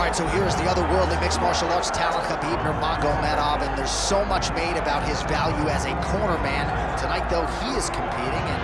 right, so here's the otherworldly mixed martial arts talent, Khabib Nurmagomedov, and there's so much made about his value as a corner man. Tonight, though, he is competing and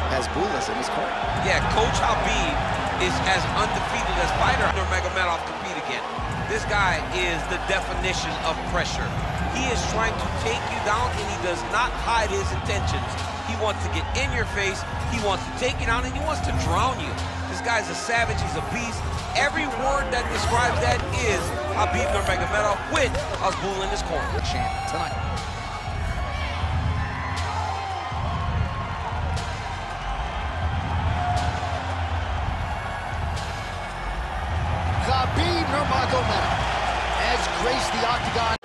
has Bulas in his corner. Yeah, Coach Habib is as undefeated as fighter Nurmagomedov compete again. This guy is the definition of pressure. He is trying to take you down, and he does not hide his intentions. He wants to get in your face, he wants to take you down, and he wants to drown you. This guy's a savage, he's a beast. Every word that describes that is Khabib Nurmagomedov with Azbul in his corner. Champ tonight. Khabib Nurmagomedov has graced the octagon.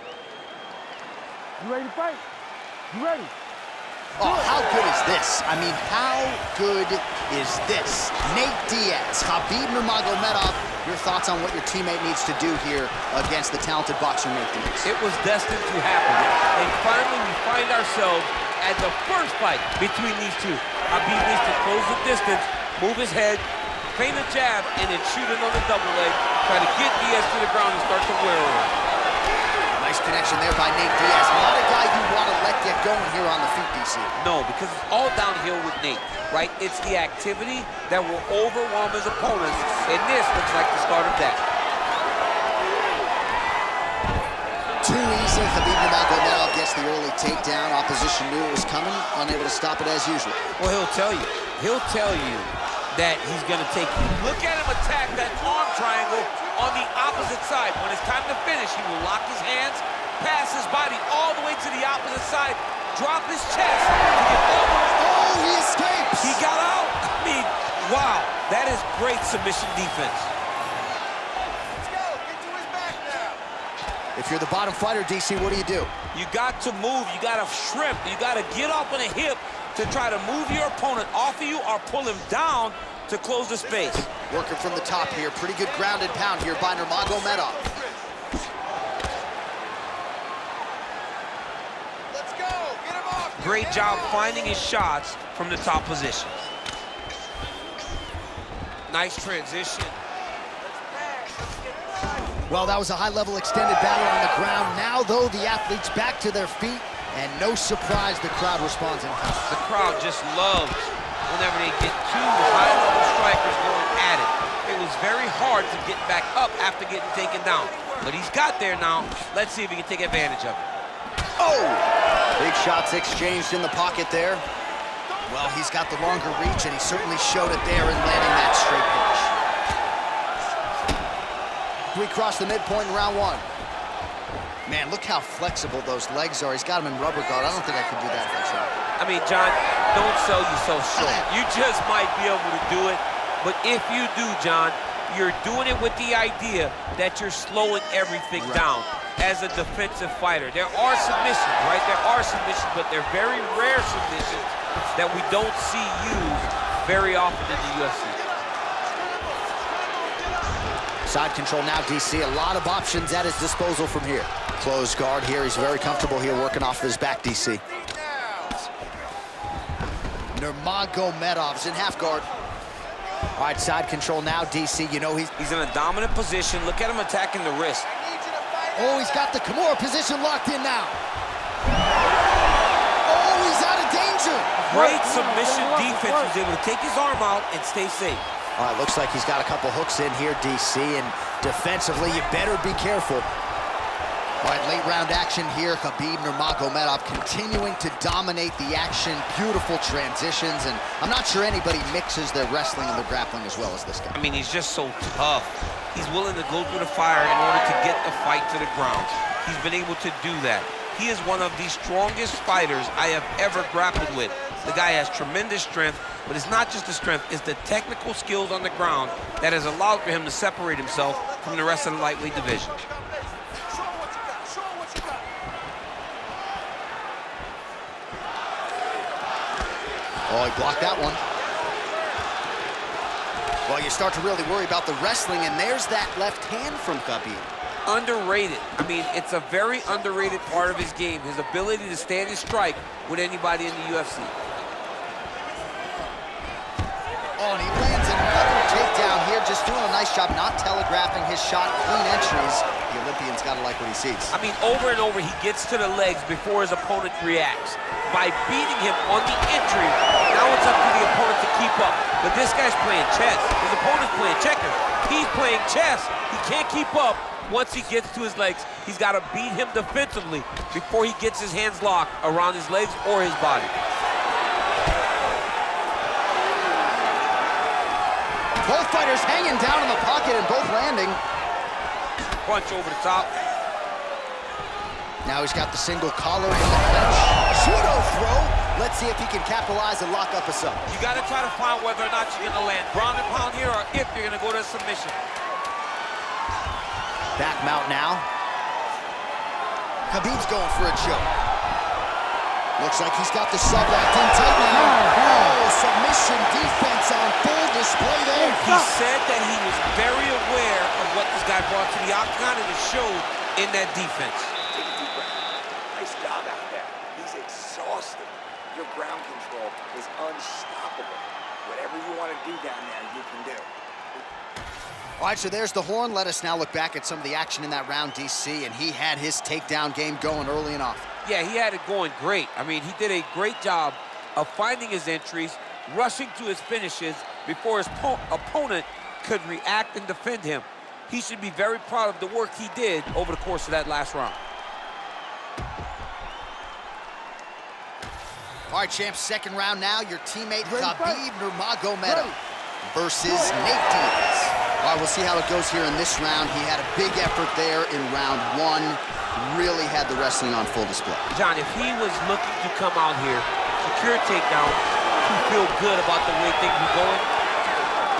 You ready to fight? You ready? Oh, how good is this? I mean, how good is this? Nate Diaz, Khabib Nurmagomedov, your thoughts on what your teammate needs to do here against the talented boxer Nate Diaz? It was destined to happen. And finally, we find ourselves at the first fight between these two. Khabib needs to close the distance, move his head, feint a jab, and then shoot it on the double leg. Try to get Diaz to the ground and start to wear on. Nice connection there by Nate Diaz. Not a guy you want to let get going here on the feet, DC. No, because it's all downhill with Nate, right? It's the activity that will overwhelm his opponents, and this looks like the start of that. Too easy. Khabib Nurmagomedov gets the early takedown. Opposition knew it was coming, unable to stop it as usual. Well, he'll tell you. He'll tell you that he's going to take you. Look at him attack that arm triangle on the opposite side. When it's time to finish, he will lock his hands, pass his body all the way to the opposite side, drop his chest to get all the way. Oh, he escapes! He got out. I mean, wow, that is great submission defense. Let's go. Get to his back now. If you're the bottom fighter, DC, what do? You got to move. You got to shrimp. You got to get off on a hip to try to move your opponent off of you or pull him down to close the space. Working from the top here. Pretty good ground and pound here by Nurmagomedov. Let's go. Get him off. Great job finding his shots from the top position. Nice transition. Well, that was a high-level extended battle on the ground. Now, though, the athletes back to their feet, and no surprise the crowd responds in kind. The crowd just loves whenever they get two high-level strikers going at it. It was very hard to get back up after getting taken down. But he's got there now. Let's see if he can take advantage of it. Oh! Big shots exchanged in the pocket there. Well, he's got the longer reach, and he certainly showed it there in landing that straight punch. We cross the midpoint in round one. Man, look how flexible those legs are. He's got him in rubber guard. I don't think I could do that if I tried. I mean, John, don't sell yourself short. You just might be able to do it. But if you do, John, you're doing it with the idea that you're slowing everything down as a defensive fighter. There are submissions, right? There are submissions, but they're very rare submissions that we don't see used very often in the UFC. Side control now, DC. A lot of options at his disposal from here. Closed guard here. He's very comfortable here working off of his back, DC. Nurmagomedov's in half guard. All right, side control now, DC. You know he's in a dominant position. Look at him attacking the wrist. Oh, he's got the Kimura position locked in now. Oh, he's out of danger. Great submission defense. He was able to take his arm out and stay safe. All right, looks like he's got a couple hooks in here, DC, and defensively, you better be careful. All right, late round action here. Khabib Nurmagomedov continuing to dominate the action. Beautiful transitions, and I'm not sure anybody mixes their wrestling and their grappling as well as this guy. I mean, he's just so tough. He's willing to go through the fire in order to get the fight to the ground. He's been able to do that. He is one of the strongest fighters I have ever grappled with. The guy has tremendous strength, but it's not just the strength, it's the technical skills on the ground that has allowed for him to separate himself from the rest of the lightweight division. Oh, he blocked that one. Well, you start to really worry about the wrestling, and there's that left hand from Khabib. Underrated. I mean, it's a very underrated part of his game, his ability to stand and strike with anybody in the UFC. Oh, and he lands another takedown here just doing a nice job not telegraphing his shot, clean entries. The Olympian's got to like what he sees. I mean, over and over, he gets to the legs before his opponent reacts. By beating him on the entry, now it's up to the opponent to keep up. But this guy's playing chess. His opponent's playing checkers. He's playing chess. He can't keep up. Once he gets to his legs, he's got to beat him defensively before he gets his hands locked around his legs or his body. Both fighters hanging down in the pocket and both landing. Punch over the top. Now he's got the single collar in the clinch. Judo throw. Let's see if he can capitalize and lock up a sub. You got to try to find whether or not you're going to land ground and pound here or if you're going to go to a submission. Back mount now. Khabib's going for a choke. Looks like he's got the sub locked in tight now. Oh, submission defense on full display there. He said that he was very aware of what this guy brought to the octagon, and it showed in that defense. Take a deep breath. Nice job out there. He's exhausted. Your ground control is unstoppable. Whatever you want to do down there, you can do. All right, so there's the horn. Let us now look back at some of the action in that round, DC, and he had his takedown game going early and often. Yeah, he had it going great. I mean, he did a great job of finding his entries, rushing to his finishes before his opponent could react and defend him. He should be very proud of the work he did over the course of that last round. All right, champs, second round now. Your teammate, Khabib Nurmagomedov versus Nate Diaz. All right, we'll see how it goes here in this round. He had a big effort there in round one. Really had the wrestling on full display. John, if he was looking to come out here, secure a takedown, to feel good about the way things are going,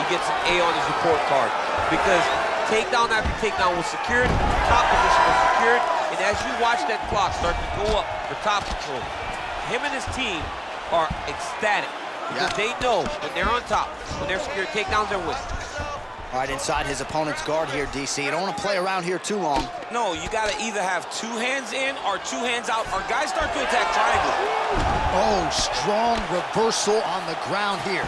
he gets an A on his report card. Because takedown after takedown was secured, top position was secured, and as you watch that clock start to go up for top control, him and his team are ecstatic. Because they know when they're on top, when they're secured takedowns, they're winning. All right, inside his opponent's guard here, DC. You don't want to play around here too long. No, you got to either have two hands in or two hands out, or guys start to attack triangle. Oh, strong reversal on the ground here.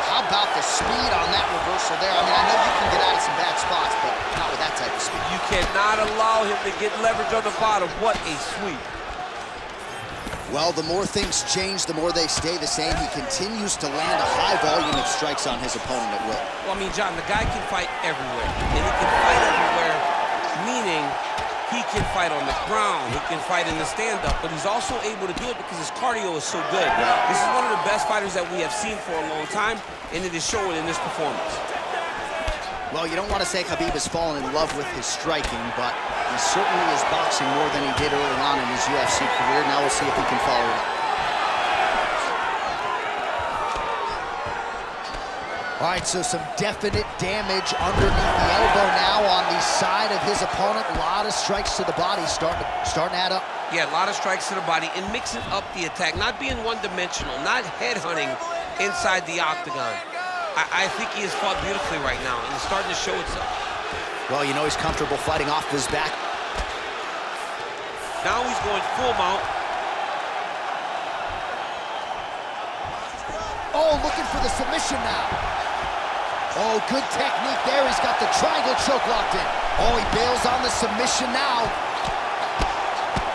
How about the speed on that reversal there? I mean, I know you can get out of some bad spots, but not with that type of speed. You cannot allow him to get leverage on the bottom. What a sweep. Well, the more things change, the more they stay the same. He continues to land a high volume of strikes on his opponent at will. Well, I mean, John, the guy can fight everywhere. And he can fight everywhere, meaning he can fight on the ground, he can fight in the stand-up, but he's also able to do it because his cardio is so good. This is one of the best fighters that we have seen for a long time, and it is showing in this performance. Well, you don't want to say Khabib has fallen in love with his striking, but he certainly is boxing more than he did early on in his UFC career. Now we'll see if he can follow it up. All right, so some definite damage underneath the elbow now on the side of his opponent. A lot of strikes to the body starting to add up. Yeah, a lot of strikes to the body and mixing up the attack, not being one-dimensional, not headhunting inside the octagon. I think he has fought beautifully right now, and it's starting to show itself. Well, you know he's comfortable fighting off his back. Now he's going full mount. Oh, looking for the submission now. Oh, good technique there. He's got the triangle choke locked in. Oh, he bails on the submission now.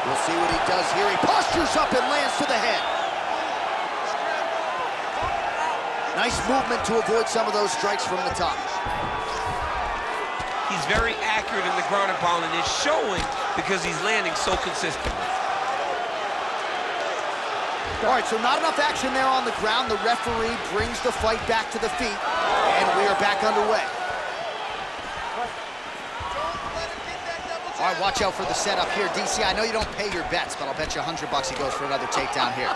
We'll see what he does here. He postures up and lands to the head. Nice movement to avoid some of those strikes from the top. He's very accurate in the ground and pound, and it's showing because he's landing so consistently. All right, so not enough action there on the ground. The referee brings the fight back to the feet, and we are back underway. All right, watch out for the setup here. DC, I know you don't pay your bets, but I'll bet you $100 he goes for another takedown here.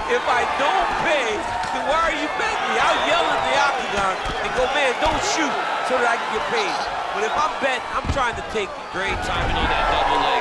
If I don't pay, then why are you betting me? I'll yell at the octagon and go, man, don't shoot so that I can get paid. But if I'm betting, I'm trying to take great timing on that double leg.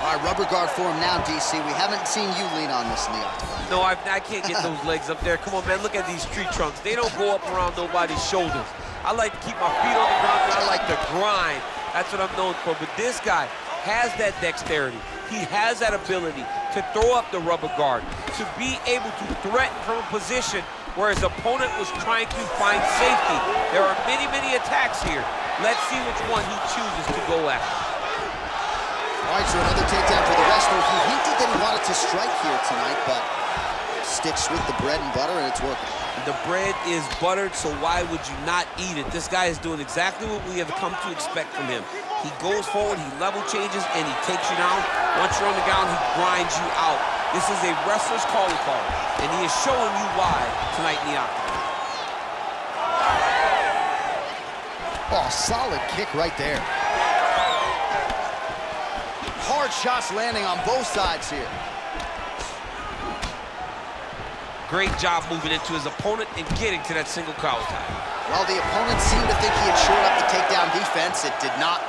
All right, rubber guard for him now, DC. We haven't seen you lean on this in the octagon. No, I can't get those legs up there. Come on, man, look at these tree trunks. They don't go up around nobody's shoulders. I like to keep my feet on the ground, and I like to grind. That's what I'm known for. But this guy, has that dexterity. He has that ability to throw up the rubber guard, to be able to threaten from a position where his opponent was trying to find safety. There are many, many attacks here. Let's see which one he chooses to go after. All right, so another takedown for the wrestler. He hinted that he wanted to strike here tonight, but sticks with the bread and butter, and it's working. The bread is buttered, so why would you not eat it? This guy is doing exactly what we have come to expect from him. He goes forward, he level changes, and he takes you down. Once you're on the ground, he grinds you out. This is a wrestler's calling card, and he is showing you why tonight in the octagon. Oh, solid kick right there. Hard shots landing on both sides here. Great job moving into his opponent and getting to that single collar tie. Well, the opponent seemed to think he had shored up the takedown defense. It did not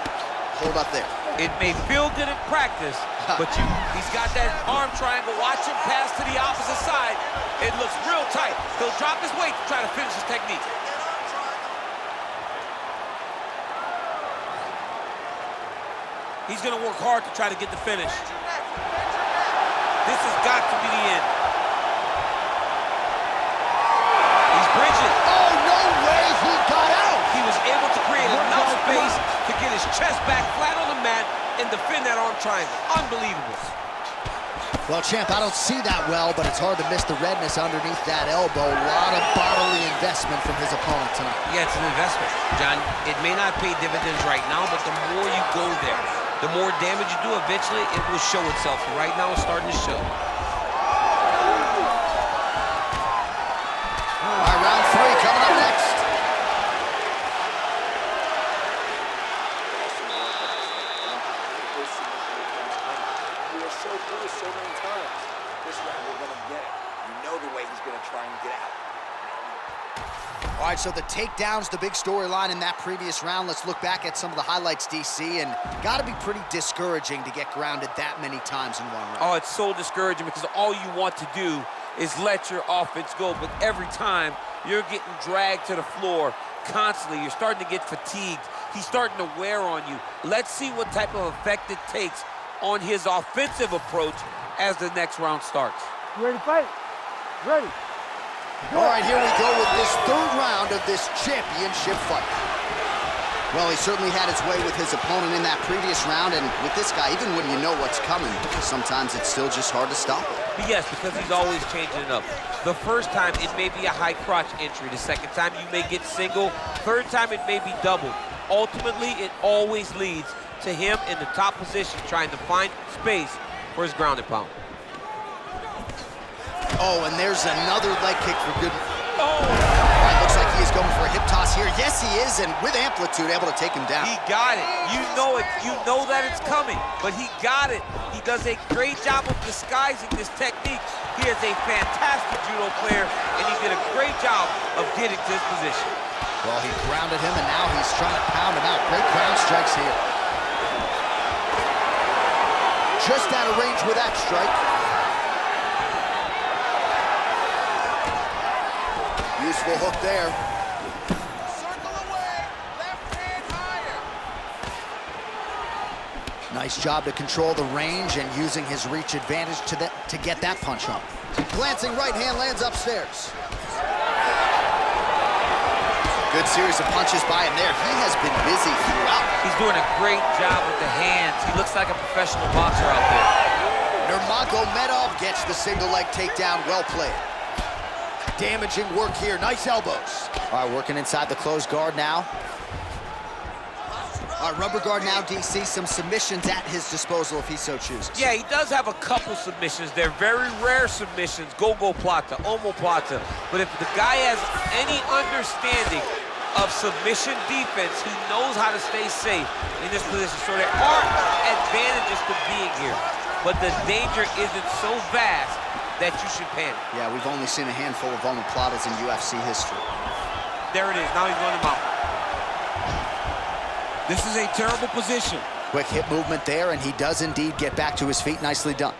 hold up there. It may feel good in practice, but he's got that arm triangle. Watch him pass to the opposite side. It looks real tight. He'll drop his weight to try to finish his technique. He's gonna work hard to try to get the finish. This has got to be the end. He's bridging. Oh, no way, he got out! He was able to create enough space to get his chest back flat on the mat and defend that arm triangle. Unbelievable. Well, champ, I don't see that well, but it's hard to miss the redness underneath that elbow. A lot of bodily investment from his opponent tonight. Yeah, it's an investment, John. It may not pay dividends right now, but the more you go there, the more damage you do, eventually it will show itself. Right now, it's starting to show. All right, round 3 coming up next. We are so close so many times. This round we're gonna get it. You know the way he's gonna try and get out. All right, so the takedown's the big storyline in that previous round. Let's look back at some of the highlights, DC, and gotta be pretty discouraging to get grounded that many times in one round. Oh, it's so discouraging because all you want to do is let your offense go, but every time you're getting dragged to the floor constantly. You're starting to get fatigued. He's starting to wear on you. Let's see what type of effect it takes on his offensive approach as the next round starts. You ready to fight? Ready. All right, here we go with this 3rd round of this championship fight. Well, he certainly had his way with his opponent in that previous round, and with this guy, even when you know what's coming, sometimes it's still just hard to stop it. Yes, because he's always changing it up. The first time, it may be a high crotch entry. The second time, you may get single. Third time, it may be double. Ultimately, it always leads to him in the top position, trying to find space for his ground and pound. Oh, and there's another leg kick for good. Oh! All right, looks like he is going for a hip toss here. Yes, he is, and with amplitude, able to take him down. He got it. You know it. You know that it's coming, but he got it. He does a great job of disguising this technique. He is a fantastic judo player, and he did a great job of getting to his position. Well, he grounded him, and now he's trying to pound him out. Great ground strikes here. Just out of range with that strike. Useful hook there. Circle away, left hand higher. Nice job to control the range and using his reach advantage to get that punch home. Glancing right hand lands upstairs. Good series of punches by him there. He has been busy throughout. He's doing a great job with the hands. He looks like a professional boxer out there. Nurmagomedov gets the single leg takedown. Well played. Damaging work here. Nice elbows. All right, working inside the closed guard now. All right, rubber guard now, DC. Some submissions at his disposal if he so chooses. Yeah, he does have a couple submissions. They're very rare submissions. Go-go plata, omoplata. But if the guy has any understanding of submission defense, he knows how to stay safe in this position. So there are advantages to being here, but the danger isn't so vast that you should panic. Yeah, we've only seen a handful of omoplatas in UFC history. There it is. Now he's going to mount. This is a terrible position. Quick hip movement there, and he does indeed get back to his feet. Nicely done.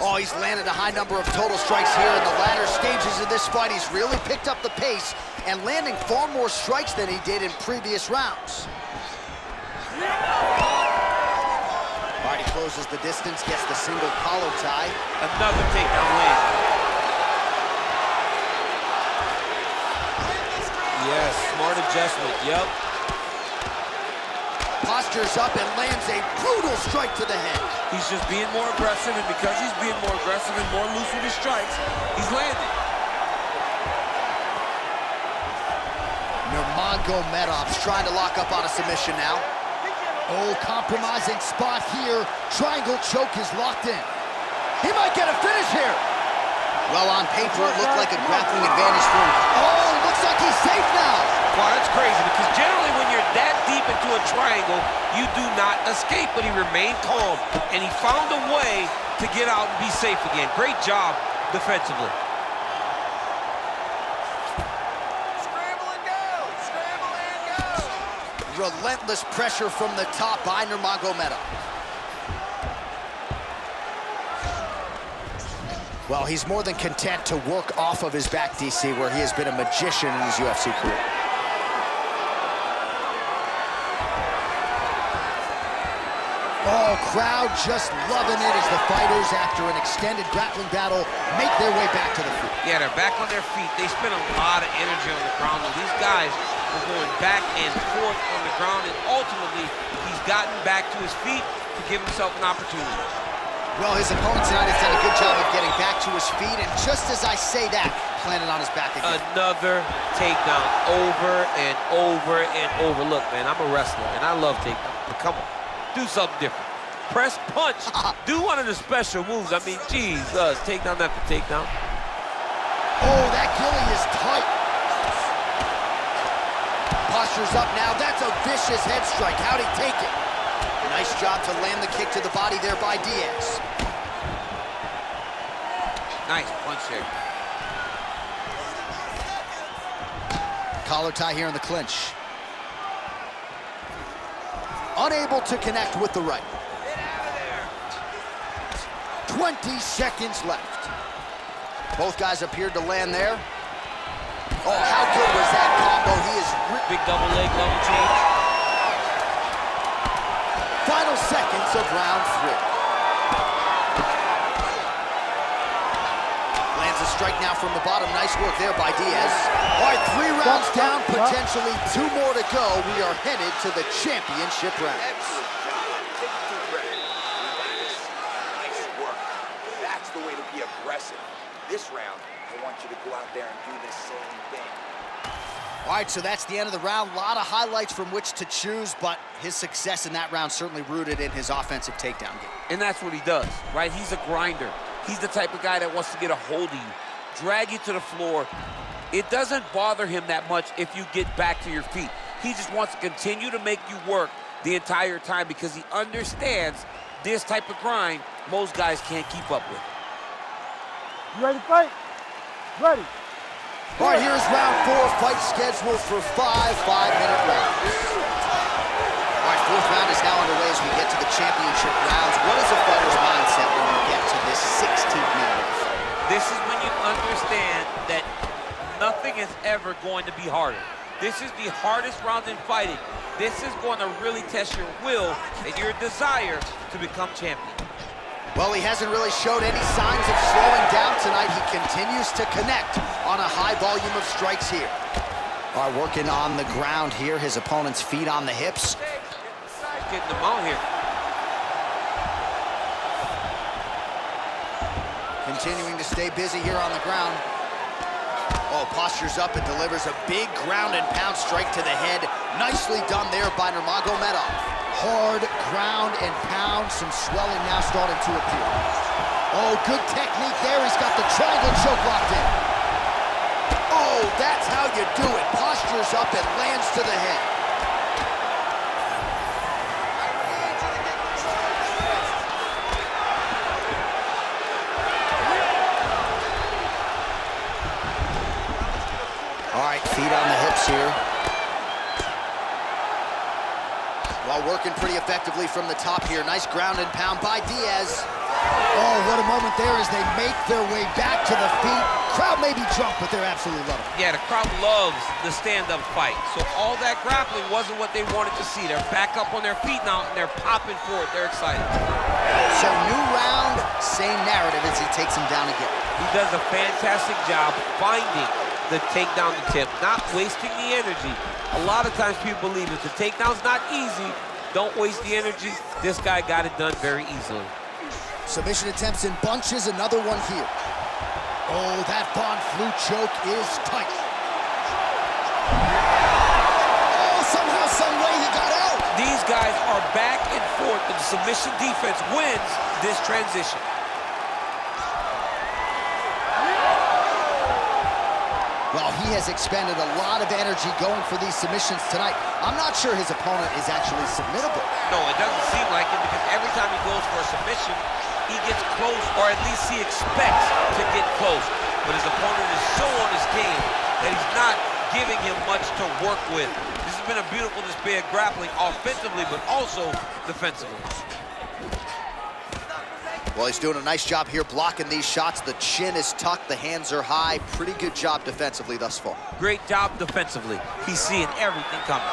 Oh, he's landed a high number of total strikes here in the latter stages of this fight. He's really picked up the pace and landing far more strikes than he did in previous rounds. he closes the distance, gets the single collar tie. Another takedown land. Yes, smart adjustment, yep. Postures up and lands a brutal strike to the head. He's just being more aggressive, and because he's being more aggressive and more loose with his strikes, he's landing. Nurmagomedov's trying to lock up on a submission now. Oh, compromising spot here. Triangle choke is locked in. He might get a finish here. Well, on paper, it looked like a grappling advantage for him. Oh, looks like he's safe now. Wow, that's crazy, because generally when you're that deep into a triangle, you do not escape, but he remained calm, and he found a way to get out and be safe again. Great job defensively. Relentless pressure from the top by Nurmagomedov. Well, he's more than content to work off of his back, DC, where he has been a magician in his UFC career. Oh, crowd just loving it as the fighters, after an extended grappling battle, make their way back to the feet. Yeah, they're back on their feet. They spent a lot of energy on the ground. These guys were going back and forth on the ground, and ultimately, he's gotten back to his feet to give himself an opportunity. Well, his opponent tonight has done a good job of getting back to his feet, and just as I say that, planted on his back again. Another takedown over and over and over. Look, man, I'm a wrestler, and I love takedowns, but come on, do something different. Press punch. Do one of the special moves. I mean, Jesus, takedown after takedown. Oh, that gilly is tight. Postures up now. That's a vicious head strike. How'd he take it? Nice job to land the kick to the body there by Diaz. Nice punch there. Collar tie here in the clinch. Unable to connect with the right. 20 seconds left. Both guys appeared to land there. Oh, how good was that combo? He is... Big double leg, double change. Final seconds of round 3. Lands a strike now from the bottom. Nice work there by Diaz. All right, 3 rounds down, potentially 2 more to go. We are headed to the championship round. Excellent job. Take a deep breath. Relax. Nice work. That's the way to be aggressive. This round, I want you to go out there and do the same thing. All right, so that's the end of the round. A lot of highlights from which to choose, but his success in that round certainly rooted in his offensive takedown game. And that's what he does, right? He's a grinder. He's the type of guy that wants to get a hold of you, drag you to the floor. It doesn't bother him that much if you get back to your feet. He just wants to continue to make you work the entire time because he understands this type of grind most guys can't keep up with. You ready to fight? Ready. All right, here's round 4, fight scheduled for 5 5-minute rounds. All right, 4th round is now underway as we get to the championship rounds. What is a fighter's mindset when you get to this 16th minute of the fight? This is when you understand that nothing is ever going to be harder. This is the hardest round in fighting. This is going to really test your will and your desire to become champion. Well, he hasn't really showed any signs of slowing down tonight. He continues to connect on a high volume of strikes here. All right, working on the ground here. His opponent's feet on the hips. Getting them out here. Continuing to stay busy here on the ground. Oh, postures up and delivers a big ground and pound strike to the head. Nicely done there by Nurmagomedov. Hard ground and pound. Some swelling now starting to appear. Oh, good technique there. He's got the triangle choke locked in. Oh, that's how you do it. Postures up and lands to the head. All right, feet on the hips here. While working pretty effectively from the top here. Nice ground and pound by Diaz. Oh, what a moment there as they make their way back to the feet. Crowd may be drunk, but they're absolutely loving it. Yeah, the crowd loves the stand-up fight. So all that grappling wasn't what they wanted to see. They're back up on their feet now, and they're popping for it. They're excited. So new round, same narrative as he takes him down again. He does a fantastic job finding the takedown attempt, not wasting the energy. A lot of times people believe if the takedown's not easy, don't waste the energy. This guy got it done very easily. Submission attempts in bunches, another one here. Oh, that Von Flue choke is tight. Oh, somehow, some way he got out. These guys are back and forth, and the submission defense wins this transition. Well, he has expended a lot of energy going for these submissions tonight. I'm not sure his opponent is actually submittable. No, it doesn't seem like it, because every time he goes for a submission, he gets close, or at least he expects to get close. But his opponent is so on his game that he's not giving him much to work with. This has been a beautiful display of grappling offensively, but also defensively. Well, he's doing a nice job here blocking these shots. The chin is tucked, the hands are high. Pretty good job defensively thus far. Great job defensively. He's seeing everything coming.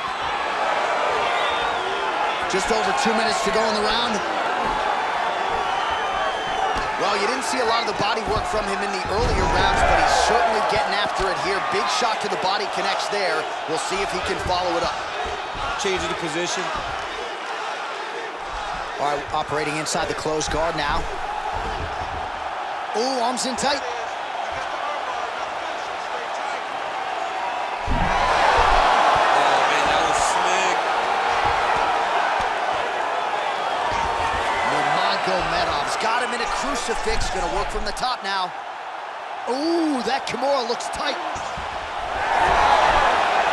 Just over 2 minutes to go in the round. Well, you didn't see a lot of the body work from him in the earlier rounds, but he's certainly getting after it here. Big shot to the body connects there. We'll see if he can follow it up. Changing the position. All right, operating inside the closed guard now. Ooh, arms in tight. Oh, man, that was slick. Nurmagomedov's got him in a crucifix. Gonna work from the top now. Ooh, that Kimura looks tight.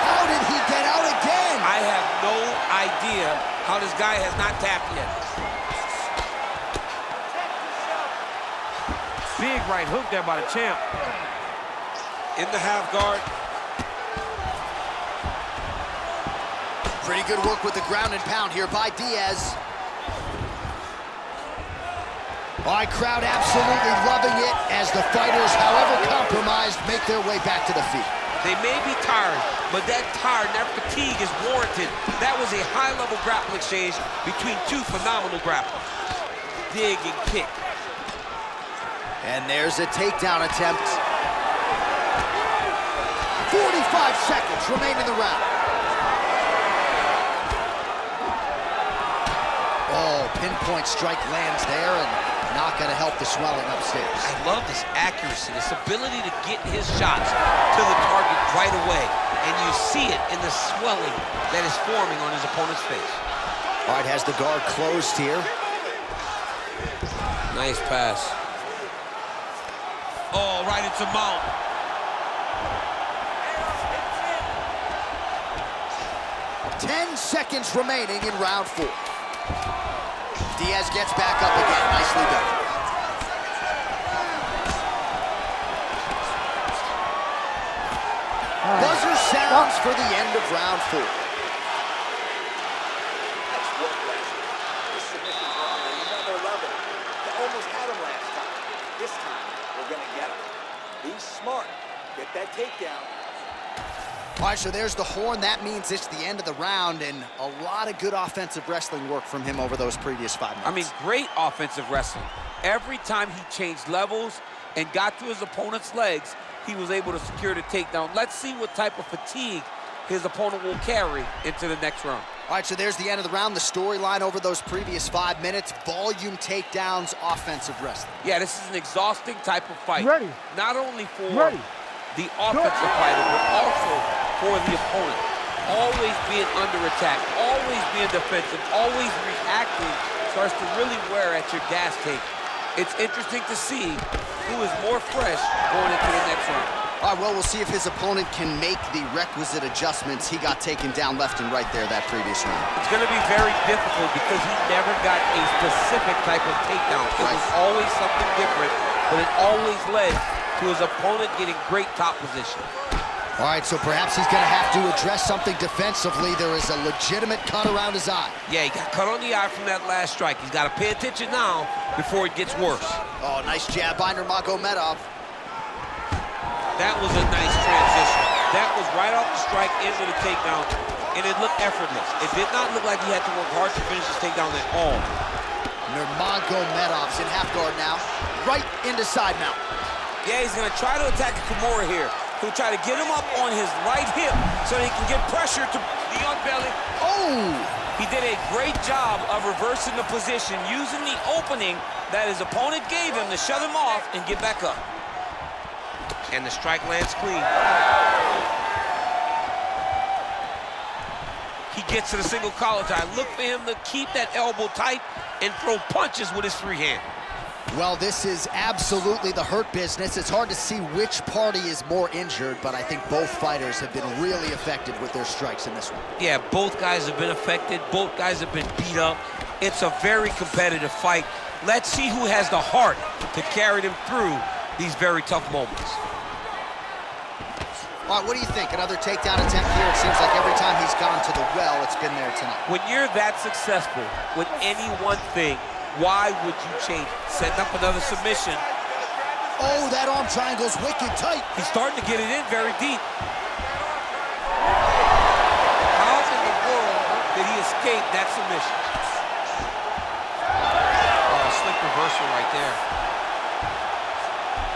How did he get out again? I have no idea how this guy has not tapped yet. Big right hook there by the champ. In the half guard. Pretty good work with the ground and pound here by Diaz. All right, crowd absolutely loving it as the fighters, however compromised, make their way back to the feet. They may be tired, but that tired, that fatigue is warranted. That was a high-level grappling exchange between two phenomenal grapplers. Dig and kick. And there's a takedown attempt. 45 seconds remain in the round. Oh, pinpoint strike lands there and not gonna help the swelling upstairs. I love this accuracy, this ability to get his shots to the target right away. And you see it in the swelling that is forming on his opponent's face. All right, has the guard closed here. Nice pass. Oh, right into mount. Ten seconds remaining in round 4. Diaz gets back up again. Nicely done. Buzzer sounds for the end of round 4. That's work last time. This submission's on another level. They almost had him last time. This time, we're gonna get him. Be smart. Get that takedown. All right, so there's the horn. That means it's the end of the round, and a lot of good offensive wrestling work from him over those previous 5 minutes. I mean, great offensive wrestling. Every time he changed levels and got to his opponent's legs, he was able to secure the takedown. Let's see what type of fatigue his opponent will carry into the next round. All right, so there's the end of the round. The storyline over those previous 5 minutes, volume takedowns, offensive wrestling. Yeah, this is an exhausting type of fight. Ready. Not only for Ready. the offensive fighter, but also for the opponent. Always being under attack, always being defensive, always reacting starts to really wear at your gas tank. It's interesting to see who is more fresh going into the next round. All right, well, we'll see if his opponent can make the requisite adjustments. He got taken down left and right there that previous round. It's going to be very difficult because he never got a specific type of takedown. It was always something different, but it always led to his opponent getting great top position. All right, so perhaps he's going to have to address something defensively. There is a legitimate cut around his eye. Yeah, he got cut on the eye from that last strike. He's got to pay attention now before it gets worse. Oh, nice jab by Nurmagomedov. That was a nice transition. That was right off the strike into the takedown, and it looked effortless. It did not look like he had to work hard to finish his takedown at all. Nurmagomedov's in half guard now, right into side mount. Yeah, he's gonna try to attack Kimura here. He'll try to get him up on his right hip so he can get pressure to the underbelly. Oh! He did a great job of reversing the position, using the opening that his opponent gave him to shut him off and get back up. And the strike lands clean. He gets to the single collar tie. Look for him to keep that elbow tight and throw punches with his free hand. Well, this is absolutely the hurt business. It's hard to see which party is more injured, but I think both fighters have been really effective with their strikes in this one. Yeah, both guys have been affected. Both guys have been beat up. It's a very competitive fight. Let's see who has the heart to carry them through these very tough moments. All right, what do you think? Another takedown attempt here. It seems like every time he's gone to the well, it's been there tonight. When you're that successful with any one thing, why would you change? Setting up another submission. Oh, that arm triangle's wicked tight. He's starting to get it in very deep. How in the world did he escape that submission? Oh, slick reversal right there.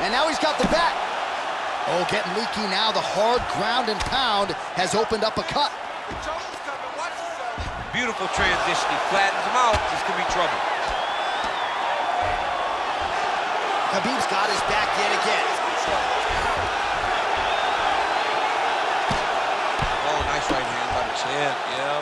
And now he's got the back. Oh, getting leaky now. The hard ground and pound has opened up a cut. Beautiful transition. He flattens him out. This could be trouble. Khabib's got his back yet again. Oh, nice right hand by the chin. Yeah.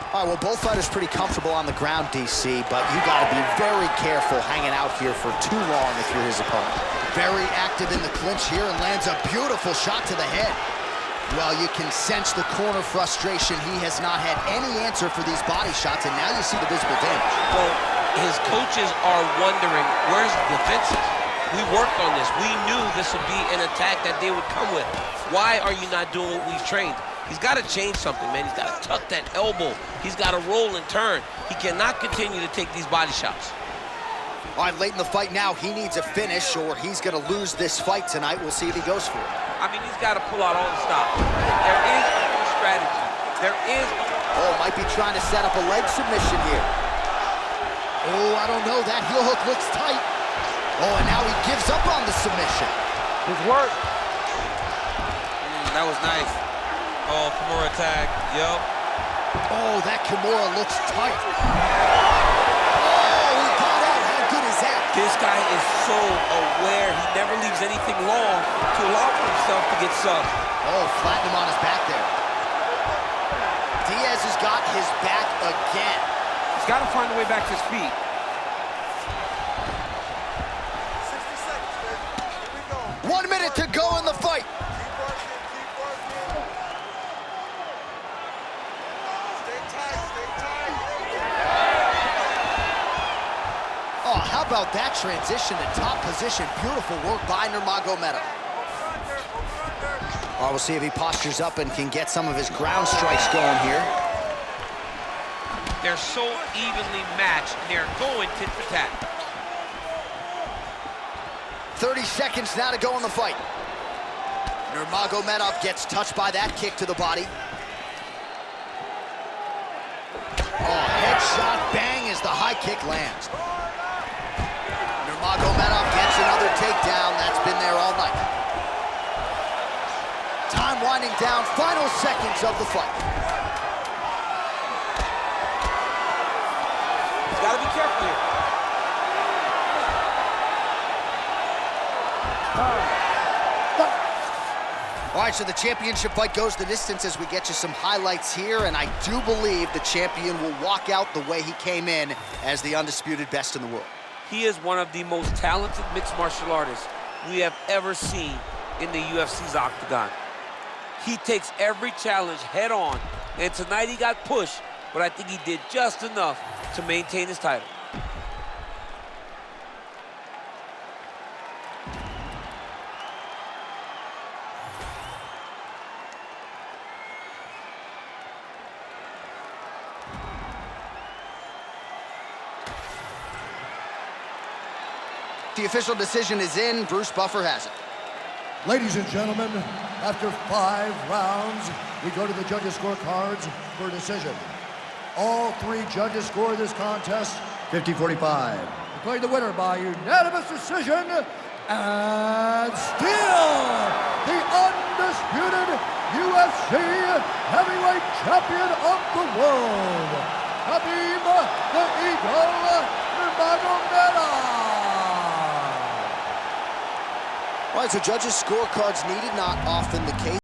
All right, well, both fighters pretty comfortable on the ground, DC, but you got to be very careful hanging out here for too long if you're his opponent. Very active in the clinch here and lands a beautiful shot to the head. Well, you can sense the corner frustration. He has not had any answer for these body shots, and now you see the visible damage. Well, his coaches are wondering, where's the defenses? We worked on this. We knew this would be an attack that they would come with. Why are you not doing what we've trained? He's got to change something, man. He's got to tuck that elbow. He's got to roll and turn. He cannot continue to take these body shots. All right, late in the fight now, he needs a finish or he's going to lose this fight tonight. We'll see if he goes for it. I mean, he's got to pull out all the stops. There is no strategy. There is no... Oh, might be trying to set up a leg submission here. Oh, I don't know. That heel hook looks tight. Oh, and now he gives up on the submission. Good work. That was nice. Oh, Kimura tag. Yup. Oh, that Kimura looks tight. Oh, he got out. How good is that? This guy is so aware. He never leaves anything long to allow for himself to get subbed. Oh, flattened him on his back there. Diaz has got his back again. He's got to find a way back to his feet. 60 seconds, baby. Here we go. 1 minute to go in the fight. Keep working, keep working. Stay tight, stay tight. Oh, how about that transition to top position? Beautiful work by Nurmagomedov. All right, we'll see if he postures up and can get some of his ground strikes going here. They're so evenly matched. They're going tit for tat. 30 seconds now to go in the fight. Nurmagomedov gets touched by that kick to the body. Oh, headshot bang as the high kick lands. Nurmagomedov gets another takedown. That's been there all night. Time winding down, final seconds of the fight. He's got to be careful here. All right, so the championship fight goes the distance as we get you some highlights here, and I do believe the champion will walk out the way he came in as the undisputed best in the world. He is one of the most talented mixed martial artists we have ever seen in the UFC's octagon. He takes every challenge head on, and tonight he got pushed, but I think he did just enough to maintain his title. The official decision is in. Bruce Buffer has it. Ladies and gentlemen, after 5 rounds, we go to the judges' scorecards for a decision. All three judges scored this contest 50-45. Declared the winner by unanimous decision, and still the undisputed UFC heavyweight champion of the world, Khabib the Eagle Nurmagomedov. All right, so judges' scorecards needed, not often the case.